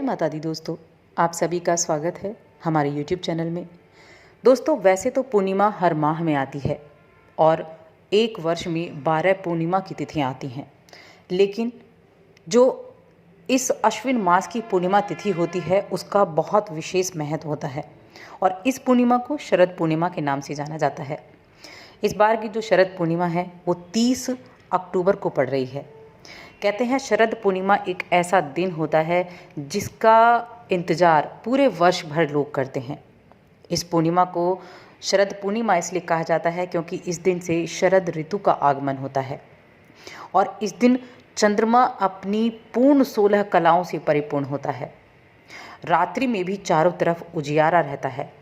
माता दी दोस्तों, आप सभी का स्वागत है हमारे YouTube चैनल में। दोस्तों, वैसे तो पूर्णिमा हर माह में आती है और एक वर्ष में 12 पूर्णिमा की तिथियां आती हैं, लेकिन जो इस अश्विन मास की पूर्णिमा तिथि होती है उसका बहुत विशेष महत्व होता है और इस पूर्णिमा को शरद पूर्णिमा के नाम से जाना जाता है। इस बार की जो शरद पूर्णिमा है वो 30 अक्टूबर को पड़ रही है। कहते हैं शरद पूर्णिमा एक ऐसा दिन होता है जिसका इंतज़ार पूरे वर्ष भर लोग करते हैं। इस पूर्णिमा को शरद पूर्णिमा इसलिए कहा जाता है क्योंकि इस दिन से शरद ऋतु का आगमन होता है और इस दिन चंद्रमा अपनी पूर्ण 16 कलाओं से परिपूर्ण होता है। रात्रि में भी चारों तरफ उजियारा रहता है।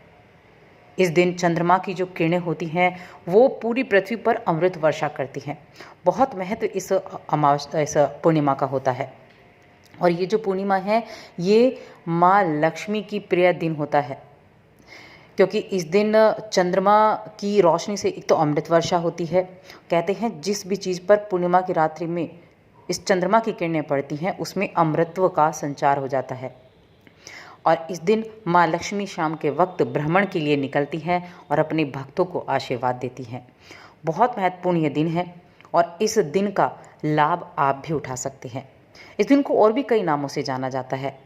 इस दिन चंद्रमा की जो किरणें होती हैं वो पूरी पृथ्वी पर अमृत वर्षा करती हैं। बहुत महत्व इस पूर्णिमा का होता है और ये जो पूर्णिमा है ये माँ लक्ष्मी की प्रिय दिन होता है क्योंकि इस दिन चंद्रमा की रोशनी से एक तो अमृत वर्षा होती है। कहते हैं जिस भी चीज़ पर पूर्णिमा की रात्रि में इस चंद्रमा की किरणें पड़ती हैं उसमें अमृतत्व का संचार हो जाता है और इस दिन माँ लक्ष्मी शाम के वक्त भ्रमण के लिए निकलती हैं और अपने भक्तों को आशीर्वाद देती हैं। बहुत महत्वपूर्ण ये दिन है और इस दिन का लाभ आप भी उठा सकते हैं। इस दिन को और भी कई नामों से जाना जाता है।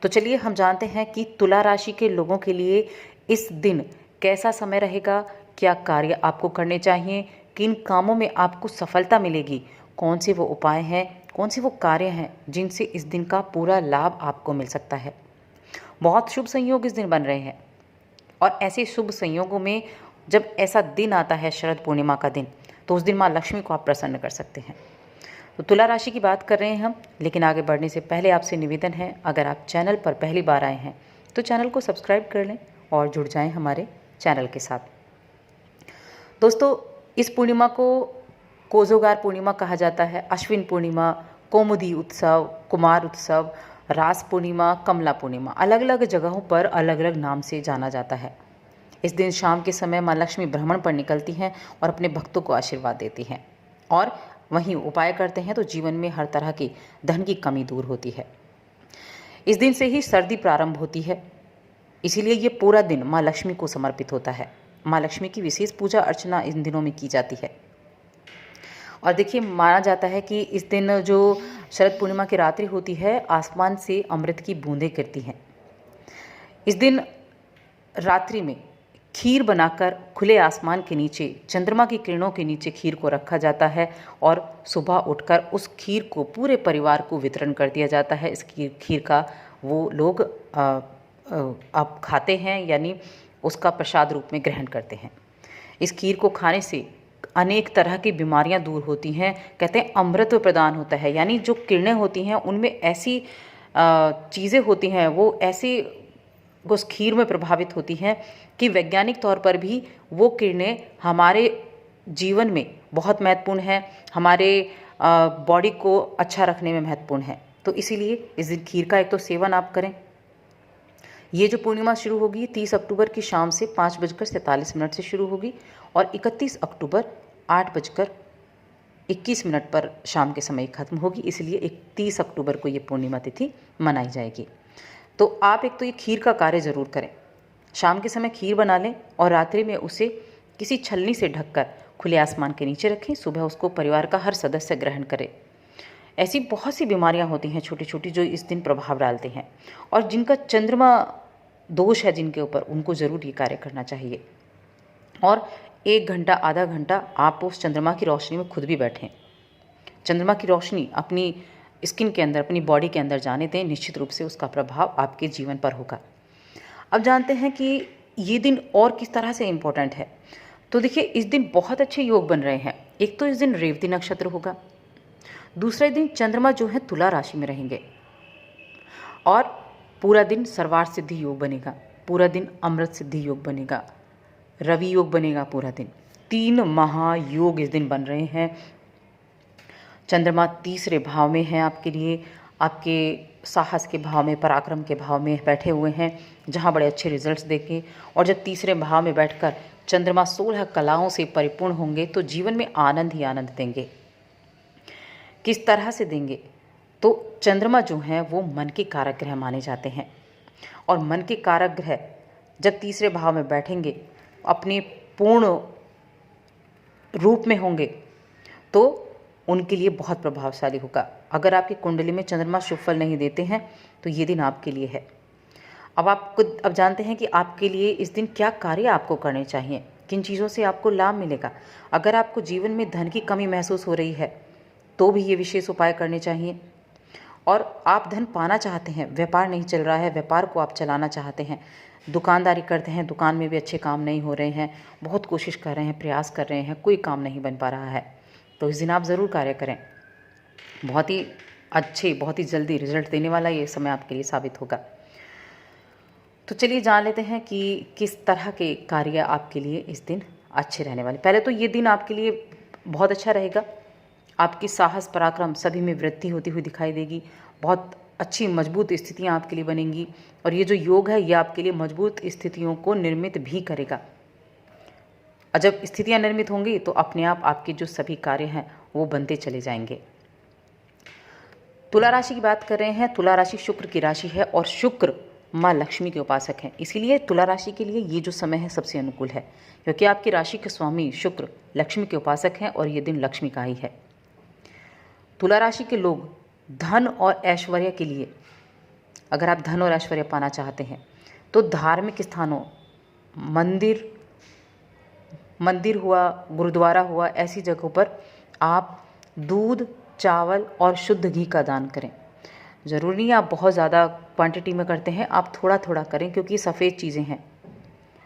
तो चलिए हम जानते हैं कि तुला राशि के लोगों के लिए इस दिन कैसा समय रहेगा, क्या कार्य आपको करने चाहिए, किन कामों में आपको सफलता मिलेगी, कौन से वो उपाय हैं, कौन से वो कार्य हैं जिनसे इस दिन का पूरा लाभ आपको मिल सकता है। बहुत शुभ संयोग इस दिन बन रहे हैं और ऐसे शुभ संयोगों में जब ऐसा दिन आता है शरद पूर्णिमा का दिन, तो उस दिन माँ लक्ष्मी को आप प्रसन्न कर सकते हैं। तो तुला राशि की बात कर रहे हैं हम, लेकिन आगे बढ़ने से पहले आपसे निवेदन है, अगर आप चैनल पर पहली बार आए हैं तो चैनल को सब्सक्राइब कर लें और जुड़ जाएं हमारे चैनल के साथ। दोस्तों, इस पूर्णिमा को कोजोगार पूर्णिमा कहा जाता है, अश्विन पूर्णिमा, कौमुदी उत्सव, कुमार उत्सव, रास पूर्णिमा, कमला पूर्णिमा, अलग अलग जगहों पर अलग अलग नाम से जाना जाता है। इस दिन शाम के समय माँ लक्ष्मी भ्रमण पर निकलती हैं और अपने भक्तों को आशीर्वाद देती हैं और वहीं उपाय करते हैं तो जीवन में हर तरह की धन की कमी दूर होती है। इस दिन से ही सर्दी प्रारंभ होती है, इसीलिए ये पूरा दिन माँ लक्ष्मी को समर्पित होता है। माँ लक्ष्मी की विशेष पूजा अर्चना इन दिनों में की जाती है और देखिए माना जाता है कि इस दिन जो शरद पूर्णिमा की रात्रि होती है आसमान से अमृत की बूंदें गिरती हैं। इस दिन रात्रि में खीर बनाकर खुले आसमान के नीचे चंद्रमा की किरणों के नीचे खीर को रखा जाता है और सुबह उठकर उस खीर को पूरे परिवार को वितरण कर दिया जाता है। इस खीर का वो लोग अब खाते हैं, यानी उसका प्रसाद रूप में ग्रहण करते हैं। इस खीर को खाने से अनेक तरह की बीमारियां दूर होती हैं। कहते हैं अमृत प्रदान होता है, यानी जो किरणें होती हैं उनमें ऐसी चीज़ें होती हैं, वो ऐसी उस खीर में प्रभावित होती हैं कि वैज्ञानिक तौर पर भी वो किरणें हमारे जीवन में बहुत महत्वपूर्ण है, हमारे बॉडी को अच्छा रखने में महत्वपूर्ण है। तो इसीलिए इस दिन खीर का एक तो सेवन आप करें। ये जो पूर्णिमा शुरू होगी 30 अक्टूबर की शाम से 5:47 से शुरू होगी और 31 अक्टूबर 8:21 पर शाम के समय खत्म होगी, इसलिए 31 अक्टूबर को ये पूर्णिमा तिथि मनाई जाएगी। तो आप एक तो ये खीर का कार्य ज़रूर करें। शाम के समय खीर बना लें और रात्रि में उसे किसी छलनी से ढककर खुले आसमान के नीचे रखें। सुबह उसको परिवार का हर सदस्य ग्रहण करे। ऐसी बहुत सी बीमारियां होती हैं छोटी छोटी जो इस दिन प्रभाव डालते हैं और जिनका चंद्रमा दोष है जिनके ऊपर, उनको ज़रूर ये कार्य करना चाहिए। और 1 घंटा आधा घंटा आप उस चंद्रमा की रोशनी में खुद भी बैठें। चंद्रमा की रोशनी अपनी स्किन के अंदर, अपनी बॉडी के अंदर जाने दें, निश्चित रूप से उसका प्रभाव आपके जीवन पर होगा। अब जानते हैं कि ये दिन और किस तरह से इम्पोर्टेंट है। तो देखिए इस दिन बहुत अच्छे योग बन रहे हैं। एक तो इस दिन रेवती नक्षत्र होगा, दूसरे दिन चंद्रमा जो है तुला राशि में रहेंगे और पूरा दिन सर्वार्थ सिद्धि योग बनेगा, पूरा दिन अमृत सिद्धि योग बनेगा, रवि योग बनेगा पूरा दिन। 3 महायोग इस दिन बन रहे हैं। चंद्रमा तीसरे भाव में है आपके लिए, आपके साहस के भाव में, पराक्रम के भाव में बैठे हुए हैं, जहां बड़े अच्छे रिजल्ट्स देंगे। और जब तीसरे भाव में बैठकर चंद्रमा 16 कलाओं से परिपूर्ण होंगे तो जीवन में आनंद ही आनंद देंगे। किस तरह से देंगे, तो चंद्रमा जो हैं वो मन के कारक ग्रह माने जाते हैं, और मन के कारक ग्रह जब तीसरे भाव में बैठेंगे, अपने पूर्ण रूप में होंगे, तो उनके लिए बहुत प्रभावशाली होगा। अगर आपकी कुंडली में चंद्रमा शुभ फल नहीं देते हैं तो ये दिन आपके लिए है। अब जानते हैं कि आपके लिए इस दिन क्या कार्य आपको करने चाहिए, किन चीज़ों से आपको लाभ मिलेगा। अगर आपको जीवन में धन की कमी महसूस हो रही है तो भी ये विशेष उपाय करने चाहिए। और आप धन पाना चाहते हैं, व्यापार नहीं चल रहा है, व्यापार को आप चलाना चाहते हैं, दुकानदारी करते हैं, दुकान में भी अच्छे काम नहीं हो रहे हैं, बहुत कोशिश कर रहे हैं, प्रयास कर रहे हैं, कोई काम नहीं बन पा रहा है, तो इस दिन आप ज़रूर कार्य करें। बहुत ही अच्छे, बहुत ही जल्दी रिजल्ट देने वाला ये समय आपके लिए साबित होगा। तो चलिए जान लेते हैं कि किस तरह के कार्य आपके लिए इस दिन अच्छे रहने वाले। पहले तो ये दिन आपके लिए बहुत अच्छा रहेगा। आपकी साहस, पराक्रम सभी में वृद्धि होती हुई दिखाई देगी। बहुत अच्छी मजबूत स्थितियां आपके लिए बनेंगी, और ये जो योग है ये आपके लिए मजबूत स्थितियों को निर्मित भी करेगा। और जब स्थितियां निर्मित होंगी तो अपने आप आपके जो सभी कार्य हैं वो बनते चले जाएंगे। तुला राशि की बात कर रहे हैं। तुला राशि शुक्र की राशि है और शुक्र माँ लक्ष्मी के उपासक हैं, इसीलिए तुला राशि के लिए ये जो समय है सबसे अनुकूल है, क्योंकि आपकी राशि के स्वामी शुक्र लक्ष्मी के उपासक हैं और ये दिन लक्ष्मी का ही है। तुला राशि के लोग धन और ऐश्वर्य के लिए, अगर आप धन और ऐश्वर्य पाना चाहते हैं तो धार्मिक स्थानों, मंदिर हुआ, गुरुद्वारा हुआ, ऐसी जगहों पर आप दूध, चावल और शुद्ध घी का दान करें। ज़रूरी नहीं आप बहुत ज़्यादा क्वांटिटी में करते हैं, आप थोड़ा थोड़ा करें, क्योंकि सफ़ेद चीज़ें हैं,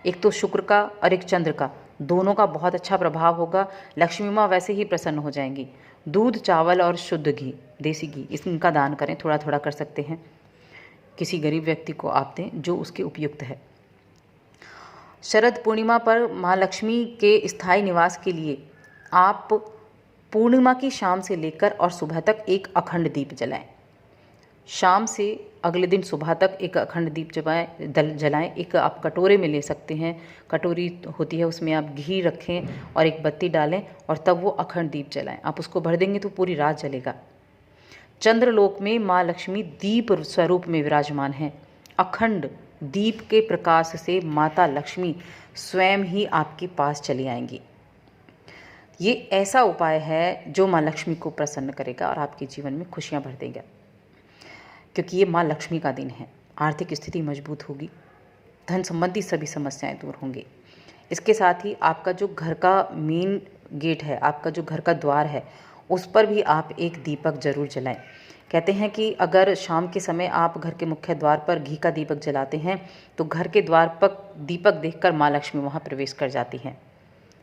एक तो शुक्र का और एक चंद्र का, दोनों का बहुत अच्छा प्रभाव होगा। लक्ष्मी माँ वैसे ही प्रसन्न हो जाएंगी। दूध, चावल और शुद्ध घी, देसी घी, इनका दान करें, थोड़ा थोड़ा कर सकते हैं। किसी गरीब व्यक्ति को आप दें जो उसके उपयुक्त है। शरद पूर्णिमा पर माँ लक्ष्मी के स्थायी निवास के लिए आप पूर्णिमा की शाम से लेकर और सुबह तक एक अखंड दीप जलाएं। शाम से अगले दिन सुबह तक एक अखंड दीप जलाएं। एक आप कटोरे में ले सकते हैं, कटोरी होती है, उसमें आप घी रखें और एक बत्ती डालें और तब वो अखंड दीप जलाएं। आप उसको भर देंगे तो पूरी रात जलेगा। चंद्रलोक में माँ लक्ष्मी दीप स्वरूप में विराजमान हैं। अखंड दीप के प्रकाश से माता लक्ष्मी स्वयं ही आपके पास चली आएंगी। ये ऐसा उपाय है जो माँ लक्ष्मी को प्रसन्न करेगा और आपके जीवन में खुशियाँ भर देगा, क्योंकि ये माँ लक्ष्मी का दिन है। आर्थिक स्थिति मजबूत होगी, धन संबंधी सभी समस्याएं दूर होंगी। इसके साथ ही आपका जो घर का मेन गेट है, आपका जो घर का द्वार है, उस पर भी आप एक दीपक जरूर जलाएं। कहते हैं कि अगर शाम के समय आप घर के मुख्य द्वार पर घी का दीपक जलाते हैं तो घर के द्वार पर दीपक देखकर माँ लक्ष्मी वहाँ प्रवेश कर जाती हैं।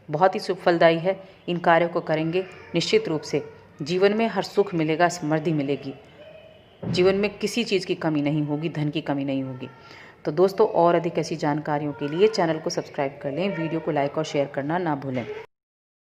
बहुत ही शुभ फलदायी है। इन कार्यों को करेंगे, निश्चित रूप से जीवन में हर सुख मिलेगा, समृद्धि मिलेगी, जीवन में किसी चीज़ की कमी नहीं होगी, धन की कमी नहीं होगी। तो दोस्तों, और अधिक ऐसी जानकारियों के लिए चैनल को सब्सक्राइब कर लें, वीडियो को लाइक और शेयर करना ना भूलें।